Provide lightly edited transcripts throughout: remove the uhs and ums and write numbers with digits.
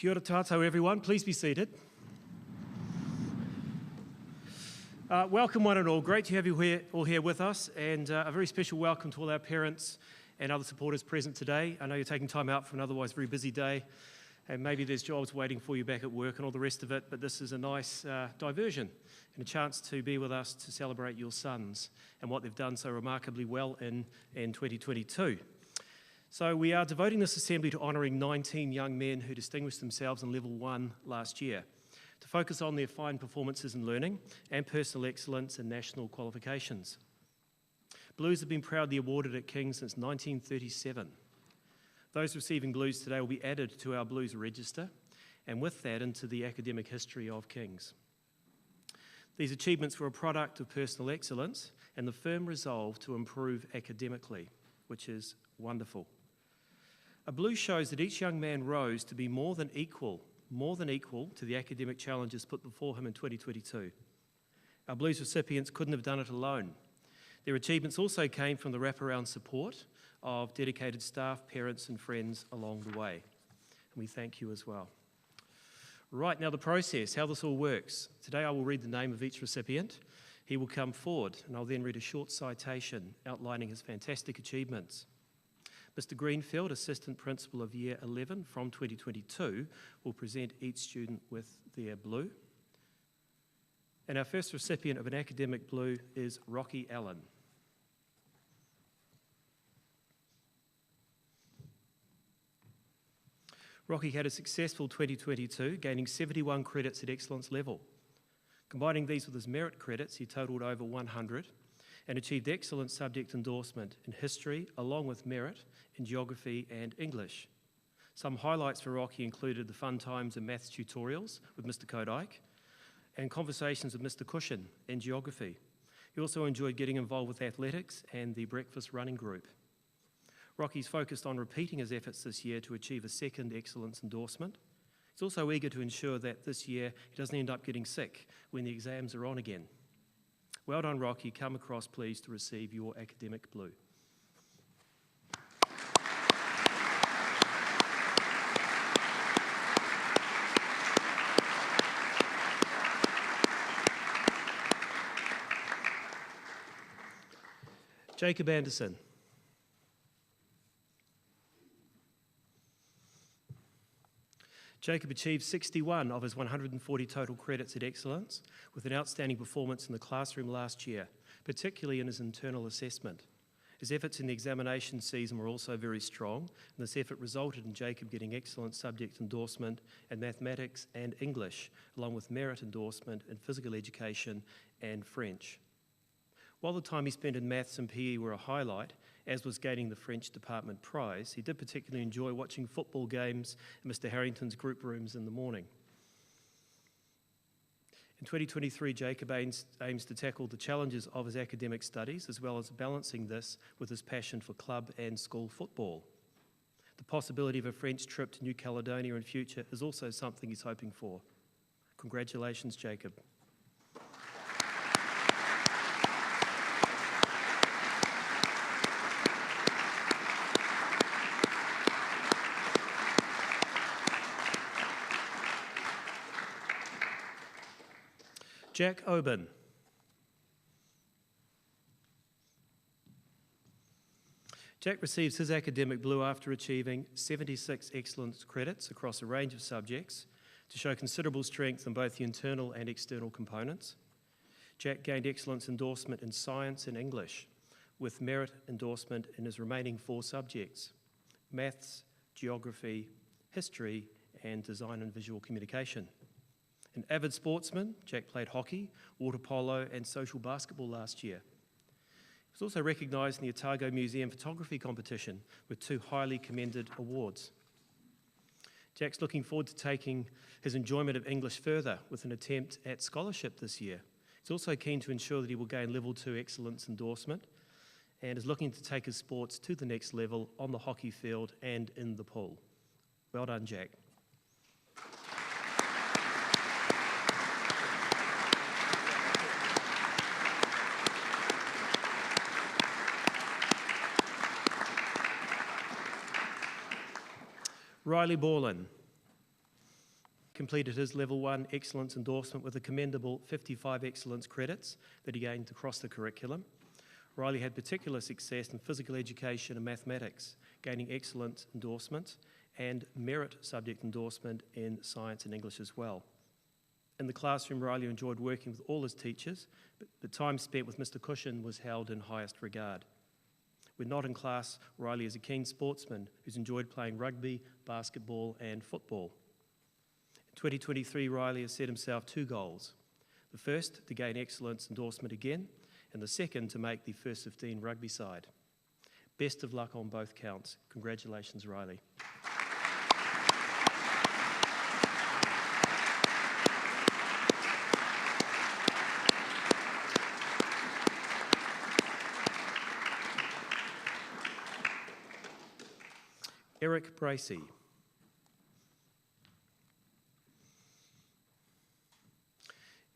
Kia ora tātou, everyone. Please be seated. Welcome one and all. Great to have you all here with us, and a very special welcome to all our parents and other supporters present today. I know you're taking time out from an otherwise very busy day, and maybe there's jobs waiting for you back at work and all the rest of it, but this is a nice diversion and a chance to be with us to celebrate your sons and what they've done so remarkably well in 2022. So we are devoting this assembly to honouring 19 young men who distinguished themselves in Level 1 last year, to focus on their fine performances in learning and personal excellence in national qualifications. Blues have been proudly awarded at King's since 1937. Those receiving Blues today will be added to our Blues register, and with that into the academic history of King's. These achievements were a product of personal excellence and the firm resolve to improve academically, which is wonderful. A Blue shows that each young man rose to be more than equal to the academic challenges put before him in 2022. Our Blues recipients couldn't have done it alone. Their achievements also came from the wraparound support of dedicated staff, parents and friends along the way. And we thank you as well. Right, now the process, how this all works. Today I will read the name of each recipient. He will come forward and I'll then read a short citation outlining his fantastic achievements. Mr. Greenfield, Assistant Principal of Year 11 from 2022, will present each student with their Blue. And our first recipient of an academic Blue is Rocky Allen. Rocky had a successful 2022, gaining 71 credits at excellence level. Combining these with his merit credits, he totalled over 100 and achieved excellent subject endorsement in history, along with merit in geography and English. Some highlights for Rocky included the fun times in maths tutorials with Mr. Kodike and conversations with Mr. Cushion in geography. He also enjoyed getting involved with athletics and the breakfast running group. Rocky's focused on repeating his efforts this year to achieve a second excellence endorsement. He's also eager to ensure that this year he doesn't end up getting sick when the exams are on again. Well done, Rocky. Come across, please, to receive your academic Blue. Jacob Anderson. Jacob achieved 61 of his 140 total credits at excellence with an outstanding performance in the classroom last year, particularly in his internal assessment. His efforts in the examination season were also very strong, and this effort resulted in Jacob getting excellent subject endorsement in mathematics and English, along with merit endorsement in physical education and French. While the time he spent in maths and PE were a highlight, as was gaining the French department prize, he did particularly enjoy watching football games in Mr. Harrington's group rooms in the morning. In 2023, Jacob aims to tackle the challenges of his academic studies, as well as balancing this with his passion for club and school football. The possibility of a French trip to New Caledonia in future is also something he's hoping for. Congratulations, Jacob. Jack Obin. Jack receives his academic Blue after achieving 76 excellence credits across a range of subjects to show considerable strength in both the internal and external components. Jack gained excellence endorsement in science and English, with merit endorsement in his remaining 4 subjects: maths, geography, history, and design and visual communication. An avid sportsman, Jack played hockey, water polo and social basketball last year. He was also recognised in the Otago Museum photography competition with 2 highly commended awards. Jack's looking forward to taking his enjoyment of English further with an attempt at scholarship this year. He's also keen to ensure that he will gain Level 2 excellence endorsement and is looking to take his sports to the next level on the hockey field and in the pool. Well done, Jack. Riley Borland. completed his Level 1 Excellence endorsement with a commendable 55 excellence credits that he gained across the curriculum. Riley had particular success in physical education and mathematics, gaining excellence endorsement and merit subject endorsement in science and English as well. In the classroom, Riley enjoyed working with all his teachers, but the time spent with Mr. Cushion was held in highest regard. When not in class, Riley is a keen sportsman who's enjoyed playing rugby, basketball and football. In 2023, Riley has set himself 2 goals. The first, to gain excellence endorsement again, and the second, to make the first 15 rugby side. Best of luck on both counts. Congratulations, Riley. Eric Bracy.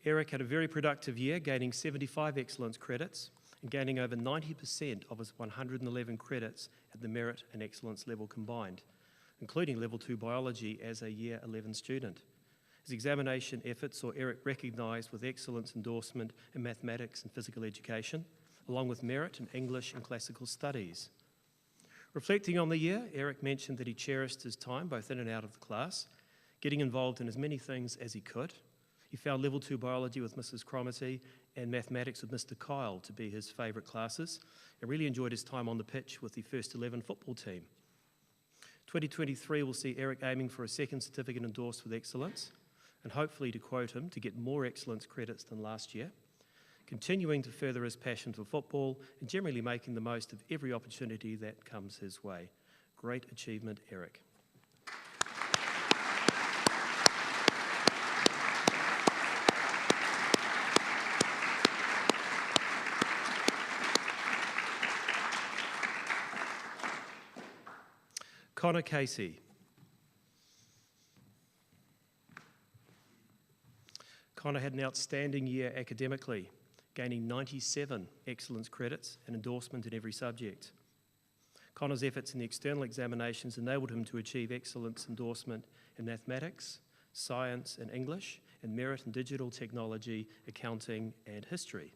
Eric had a very productive year, gaining 75 excellence credits and gaining over 90% of his 111 credits at the merit and excellence level combined, including Level 2 biology as a Year 11 student. His examination efforts saw Eric recognised with excellence endorsement in mathematics and physical education, along with merit in English and classical studies. Reflecting on the year, Eric mentioned that he cherished his time both in and out of the class, getting involved in as many things as he could. He found Level 2 biology with Mrs. Cromarty and mathematics with Mr. Kyle to be his favourite classes, and really enjoyed his time on the pitch with the First 11 football team. 2023 will see Eric aiming for a second certificate endorsed with excellence, and hopefully, to quote him, to get more excellence credits than last year, continuing to further his passion for football and generally making the most of every opportunity that comes his way. Great achievement, Eric. Connor Casey. Connor had an outstanding year academically, gaining 97 excellence credits and endorsement in every subject. Connor's efforts in the external examinations enabled him to achieve excellence endorsement in mathematics, science and English, and merit in digital technology, accounting and history.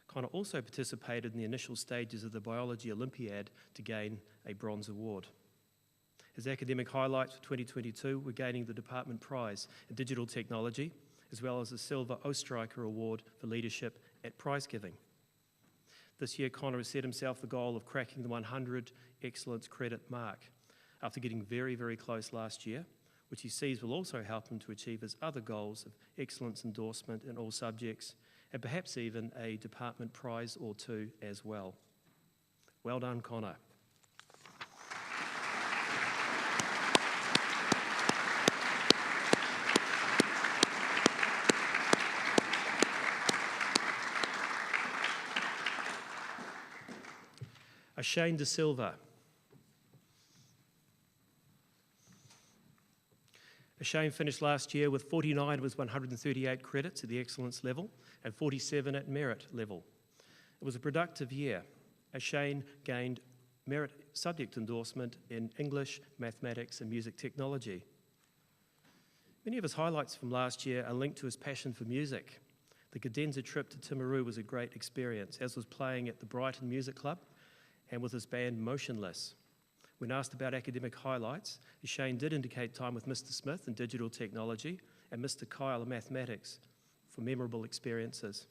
Connor also participated in the initial stages of the Biology Olympiad to gain a bronze award. His academic highlights for 2022 were gaining the Department Prize in Digital Technology, as well as the Silva Ostriker Award for Leadership at prize giving. This year, Connor has set himself the goal of cracking the 100 excellence credit mark after getting very, very close last year, which he sees will also help him to achieve his other goals of excellence endorsement in all subjects, and perhaps even a department prize or 2 as well. Well done, Connor. Ashton Silva. Ashton finished last year with 49 of his 138 credits at the excellence level and 47 at merit level. It was a productive year. Ashton gained merit subject endorsement in English, mathematics and music technology. Many of his highlights from last year are linked to his passion for music. The cadenza trip to Timaru was a great experience, as was playing at the Brighton Music Club and with his band Motionless. When asked about academic highlights, Shane did indicate time with Mr. Smith in digital technology and Mr. Kyle in mathematics for memorable experiences.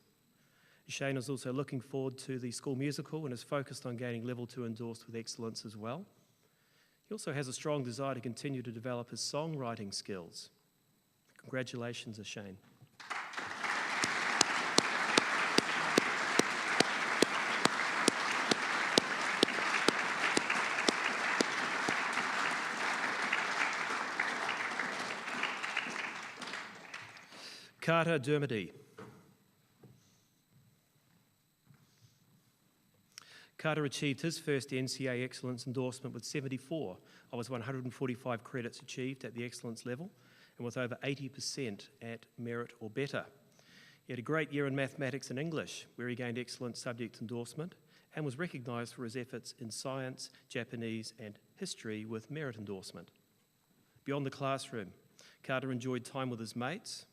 Shane is also looking forward to the school musical and is focused on gaining Level 2 endorsed with excellence as well. He also has a strong desire to continue to develop his songwriting skills. Congratulations, Shane. Carter Dermody. Carter achieved his first NCA Excellence endorsement with 74 of his 145 credits achieved at the excellence level and with over 80% at merit or better. He had a great year in mathematics and English, where he gained excellent subject endorsement and was recognised for his efforts in science, Japanese and history with merit endorsement. Beyond the classroom, Carter enjoyed time with his mates,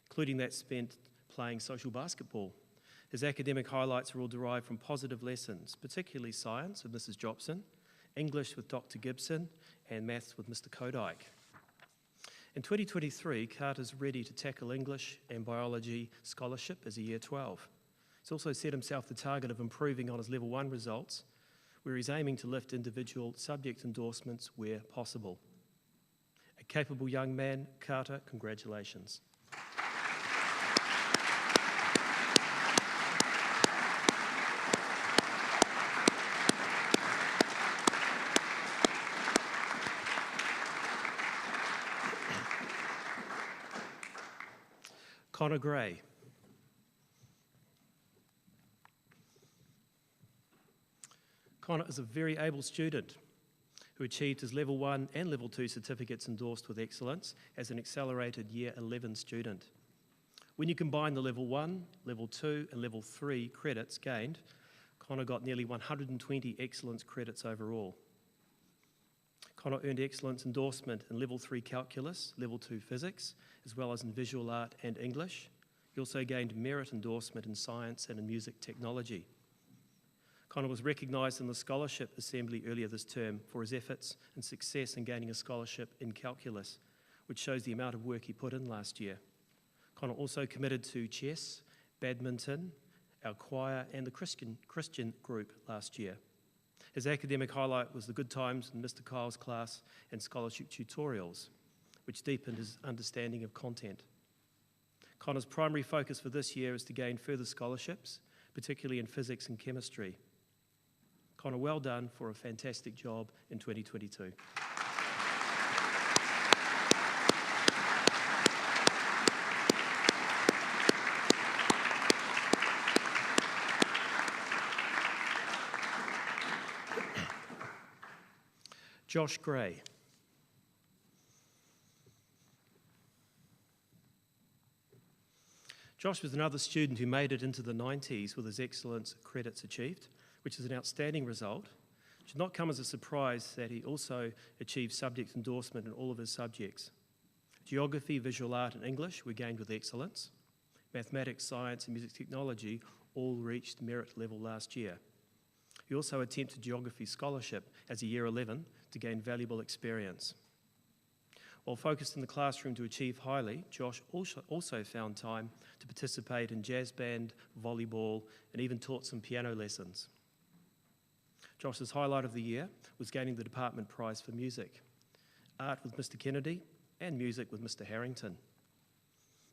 including that spent playing social basketball. His academic highlights are all derived from positive lessons, particularly science with Mrs. Jobson, English with Dr. Gibson, and maths with Mr. Kodike. In 2023, Carter's ready to tackle English and biology scholarship as a Year 12. He's also set himself the target of improving on his Level 1 results, where he's aiming to lift individual subject endorsements where possible. A capable young man, Carter, congratulations. Connor Gray. Connor is a very able student who achieved his Level 1 and Level 2 certificates endorsed with excellence as an accelerated Year 11 student. When you combine the Level 1, Level 2 and Level 3 credits gained, Connor got nearly 120 excellence credits overall. Connor earned excellence endorsement in Level 3 calculus, Level 2 physics, as well as in visual art and English. He also gained merit endorsement in science and in music technology. Connor was recognised in the Scholarship Assembly earlier this term for his efforts and success in gaining a scholarship in calculus, which shows the amount of work he put in last year. Connor also committed to chess, badminton, our choir and the Christian group last year. His academic highlight was the good times in Mr. Kyle's class and scholarship tutorials, which deepened his understanding of content. Connor's primary focus for this year is to gain further scholarships, particularly in physics and chemistry. Connor, well done for a fantastic job in 2022. Josh Gray. Josh was another student who made it into the 90s with his excellence credits achieved, which is an outstanding result. It should not come as a surprise that he also achieved subject endorsement in all of his subjects. Geography, visual art and English were gained with excellence. Mathematics, science and music technology all reached merit level last year. He also attempted geography scholarship as a Year 11 to gain valuable experience. While focused in the classroom to achieve highly, Josh also found time to participate in jazz band, volleyball, and even taught some piano lessons. Josh's highlight of the year was gaining the department prize for music, art with Mr. Kennedy, and music with Mr. Harrington.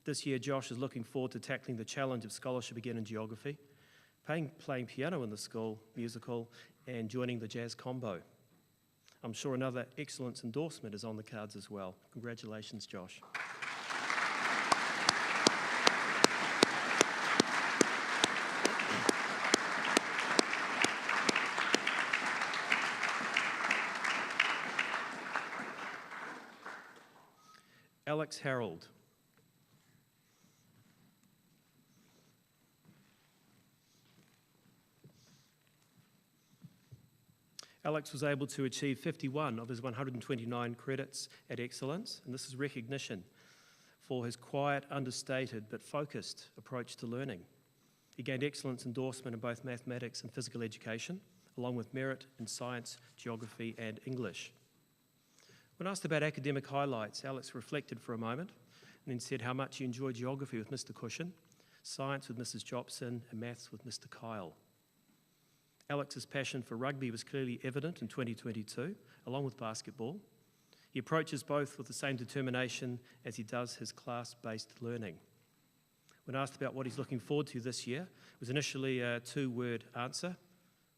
This year, Josh is looking forward to tackling the challenge of scholarship again in geography, playing piano in the school musical, and joining the jazz combo. I'm sure another excellence endorsement is on the cards as well. Congratulations, Josh. Alex Harold. Alex was able to achieve 51 of his 129 credits at excellence, and this is recognition for his quiet, understated, but focused approach to learning. He gained excellence endorsement in both mathematics and physical education, along with merit in science, geography, and English. When asked about academic highlights, Alex reflected for a moment and then said how much he enjoyed geography with Mr. Cushion, science with Mrs. Jobson, and maths with Mr. Kyle. Alex's passion for rugby was clearly evident in 2022, along with basketball. He approaches both with the same determination as he does his class-based learning. When asked about what he's looking forward to this year, it was initially a two-word answer,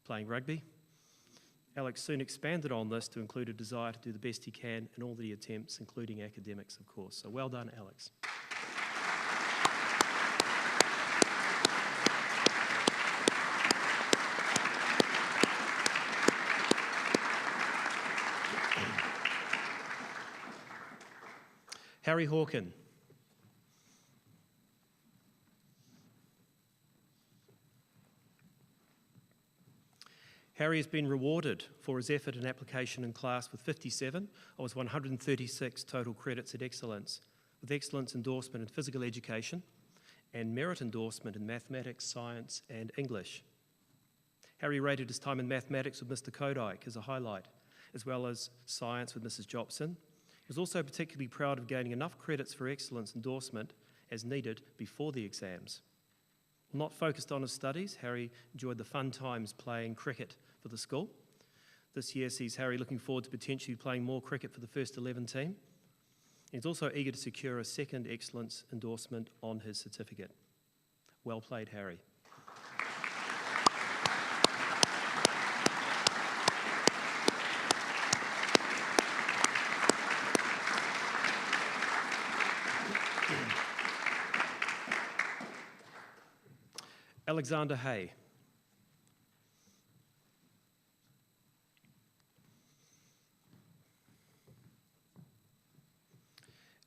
playing rugby. Alex soon expanded on this to include a desire to do the best he can in all the attempts, including academics, of course. So well done, Alex. Harry Hawkins. Harry has been rewarded for his effort and application in class with 57 of his 136 total credits at excellence, with excellence endorsement in physical education and merit endorsement in mathematics, science and English. Harry rated his time in mathematics with Mr. Kodike as a highlight, as well as science with Mrs. Jobson. He was also particularly proud of gaining enough credits for excellence endorsement as needed before the exams. Not focused on his studies, Harry enjoyed the fun times playing cricket for the school. This year sees Harry looking forward to potentially playing more cricket for the first 11 team. He's also eager to secure a second excellence endorsement on his certificate. Well played, Harry. Alexander Hay.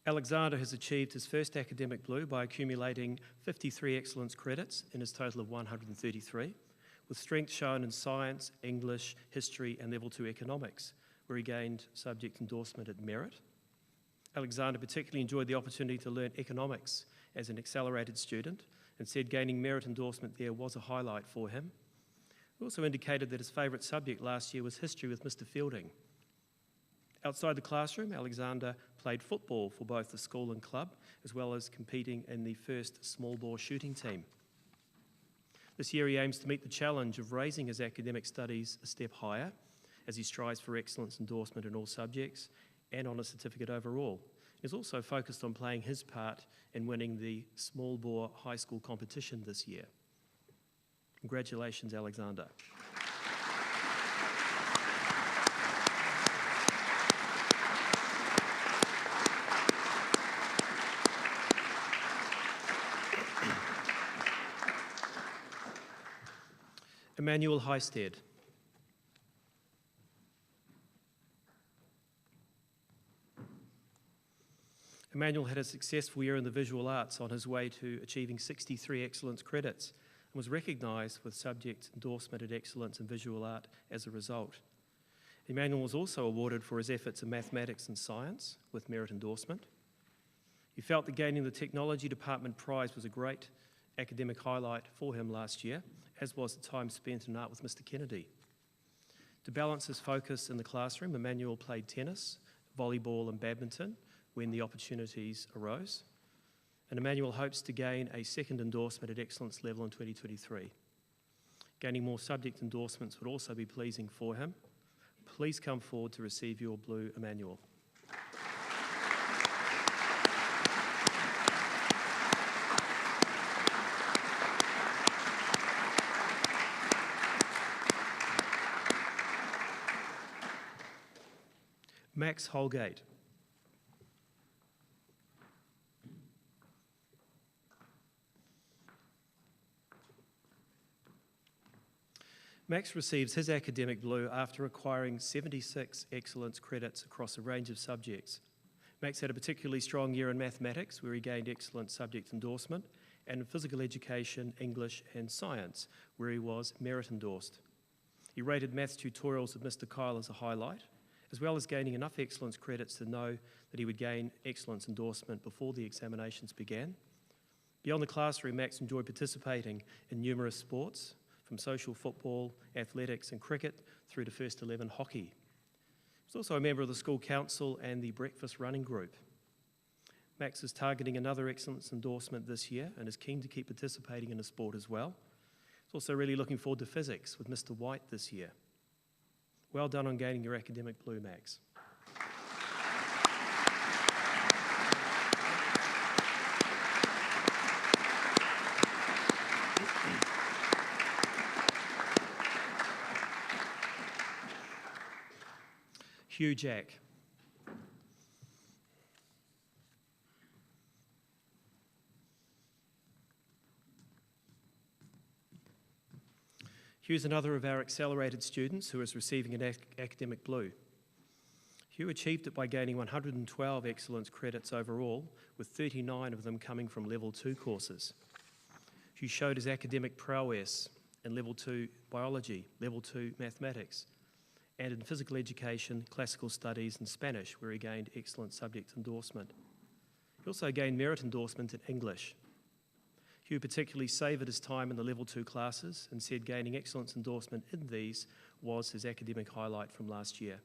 Alexander has achieved his first academic blue by accumulating 53 excellence credits in his total of 133, with strength shown in science, English, history and level 2 economics, where he gained subject endorsement at merit. Alexander particularly enjoyed the opportunity to learn economics as an accelerated student and said gaining merit endorsement there was a highlight for him. He also indicated that his favourite subject last year was history with Mr. Fielding. Outside the classroom, Alexander played football for both the school and club, as well as competing in the first small bore shooting team. This year he aims to meet the challenge of raising his academic studies a step higher as he strives for excellence endorsement in all subjects and on a certificate overall. He's also focused on playing his part in winning the small bore high school competition this year. Congratulations, Alexander. Emmanuel Highstead. Emmanuel had a successful year in the visual arts on his way to achieving 63 excellence credits and was recognised with subject endorsement at excellence in visual art as a result. Emmanuel was also awarded for his efforts in mathematics and science with merit endorsement. He felt that gaining the technology department prize was a great academic highlight for him last year, as was the time spent in art with Mr. Kennedy. To balance his focus in the classroom, Emmanuel played tennis, volleyball and badminton when the opportunities arose. And Emmanuel hopes to gain a second endorsement at excellence level in 2023. Gaining more subject endorsements would also be pleasing for him. Please come forward to receive your blue, Emmanuel. Max Holgate. Max receives his academic blue after acquiring 76 excellence credits across a range of subjects. Max had a particularly strong year in mathematics, where he gained excellent subject endorsement, and in physical education, English and science, where he was merit endorsed. He rated maths tutorials with Mr. Kyle as a highlight, as well as gaining enough excellence credits to know that he would gain excellence endorsement before the examinations began. Beyond the classroom, Max enjoyed participating in numerous sports, from social football, athletics and cricket through to first 11 hockey. He was also a member of the school council and the breakfast running group. Max is targeting another excellence endorsement this year and is keen to keep participating in the sport as well. He's also really looking forward to physics with Mr. White this year. Well done on gaining your academic blue, Max. Hugh Jack. Hugh's another of our accelerated students who is receiving an academic blue. Hugh achieved it by gaining 112 excellence credits overall, with 39 of them coming from level 2 courses. Hugh showed his academic prowess in Level 2 Biology, Level 2 Mathematics, and in Physical Education, Classical Studies and Spanish, where he gained excellent subject endorsement. He also gained merit endorsement in English. Hugh particularly savoured his time in the Level 2 classes and said gaining excellence endorsement in these was his academic highlight from last year.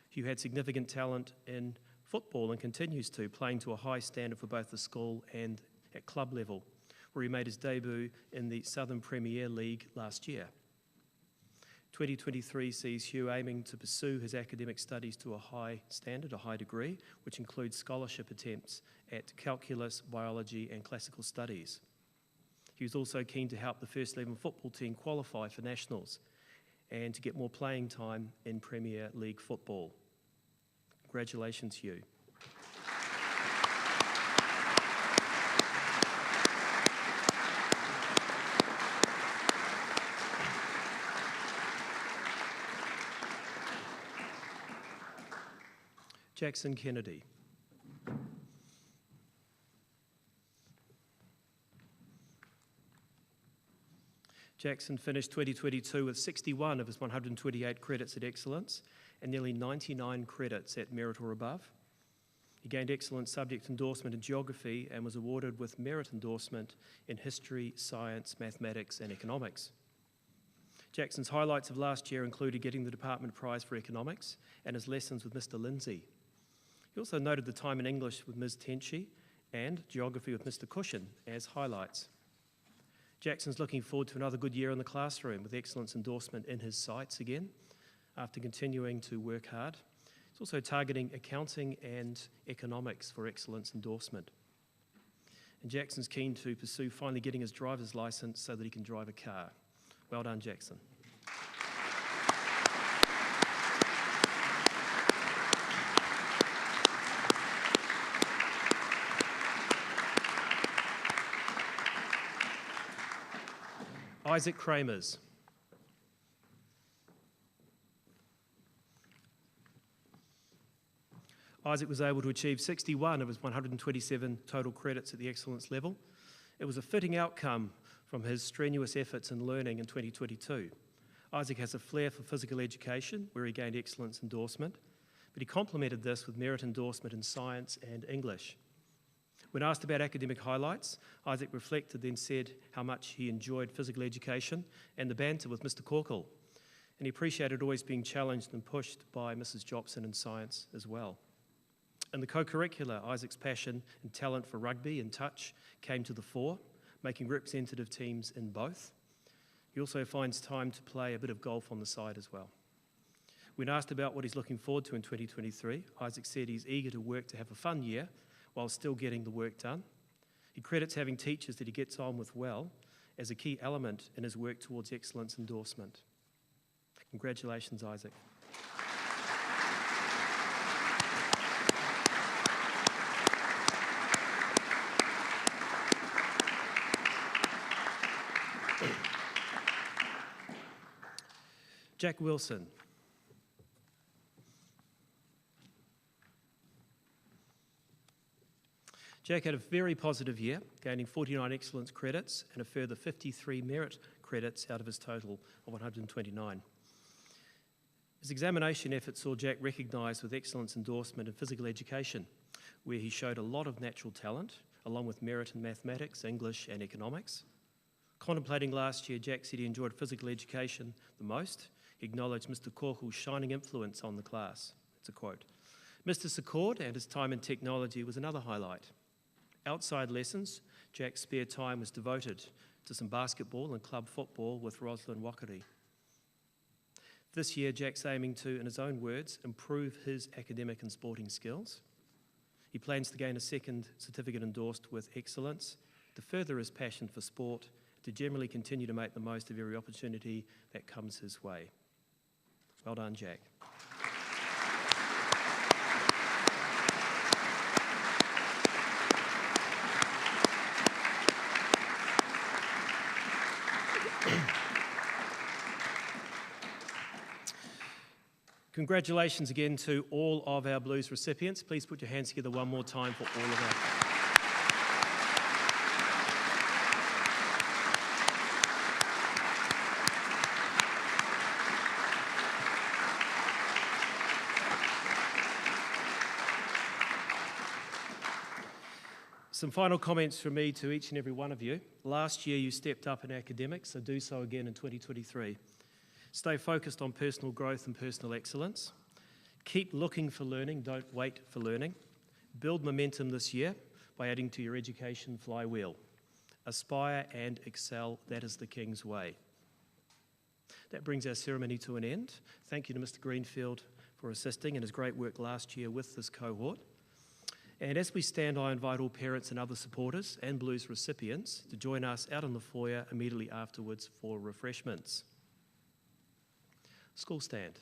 Hugh had significant talent in football and continues to, playing to a high standard for both the school and at club level, where he made his debut in the Southern Premier League last year. 2023 sees Hugh aiming to pursue his academic studies to a high standard, a high degree, which includes scholarship attempts at calculus, biology and classical studies. He was also keen to help the First 11 football team qualify for nationals and to get more playing time in Premier League football. Congratulations, Hugh. Jackson Kennedy. Jackson finished 2022 with 61 of his 128 credits at excellence and nearly 99 credits at merit or above. He gained excellent subject endorsement in geography and was awarded with merit endorsement in history, science, mathematics and economics. Jackson's highlights of last year included getting the Department Prize for Economics and his lessons with Mr. Lindsay. He also noted the time in English with Ms. Tenchi and geography with Mr. Cushion as highlights. Jackson's looking forward to another good year in the classroom with excellence endorsement in his sights again after continuing to work hard. He's also targeting accounting and economics for excellence endorsement. And Jackson's keen to pursue finally getting his driver's license so that he can drive a car. Well done, Jackson. Isaac Cramers. Isaac was able to achieve 61 of his 127 total credits at the excellence level. It was a fitting outcome from his strenuous efforts in learning in 2022. Isaac has a flair for physical education, where he gained excellence endorsement, but he complemented this with merit endorsement in science and English. When asked about academic highlights, Isaac reflected, then said how much he enjoyed physical education and the banter with Mr. Corkle, and he appreciated always being challenged and pushed by Mrs. Jopson in science as well. In the co-curricular, Isaac's passion and talent for rugby and touch came to the fore, making representative teams in both. He also finds time to play a bit of golf on the side as well. When asked about what he's looking forward to in 2023, Isaac said he's eager to work to have a fun year while still getting the work done. He credits having teachers that he gets on with well as a key element in his work towards excellence endorsement. Congratulations, Isaac. Jack Wilson. Jack had a very positive year, gaining 49 excellence credits and a further 53 merit credits out of his total of 129. His examination efforts saw Jack recognised with excellence endorsement in physical education, where he showed a lot of natural talent, along with merit in mathematics, English and economics. Contemplating last year, Jack said he enjoyed physical education the most. He acknowledged Mr. Corkle's shining influence on the class. That's a quote. Mr. Secord and his time in technology was another highlight. Outside lessons, Jack's spare time was devoted to some basketball and club football with Rosalind Wakari. This year, Jack's aiming to, in his own words, improve his academic and sporting skills. He plans to gain a second certificate endorsed with excellence, to further his passion for sport, to generally continue to make the most of every opportunity that comes his way. Well done, Jack. Congratulations again to all of our Blues recipients. Please put your hands together one more time for all of our... Some final comments from me to each and every one of you. Last year you stepped up in academics, so do so again in 2023. Stay focused on personal growth and personal excellence. Keep looking for learning, don't wait for learning. Build momentum this year by adding to your education flywheel. Aspire and excel, that is the King's way. That brings our ceremony to an end. Thank you to Mr. Greenfield for assisting and his great work last year with this cohort. And as we stand, I invite all parents and other supporters and Blues recipients to join us out in the foyer immediately afterwards for refreshments. School stand.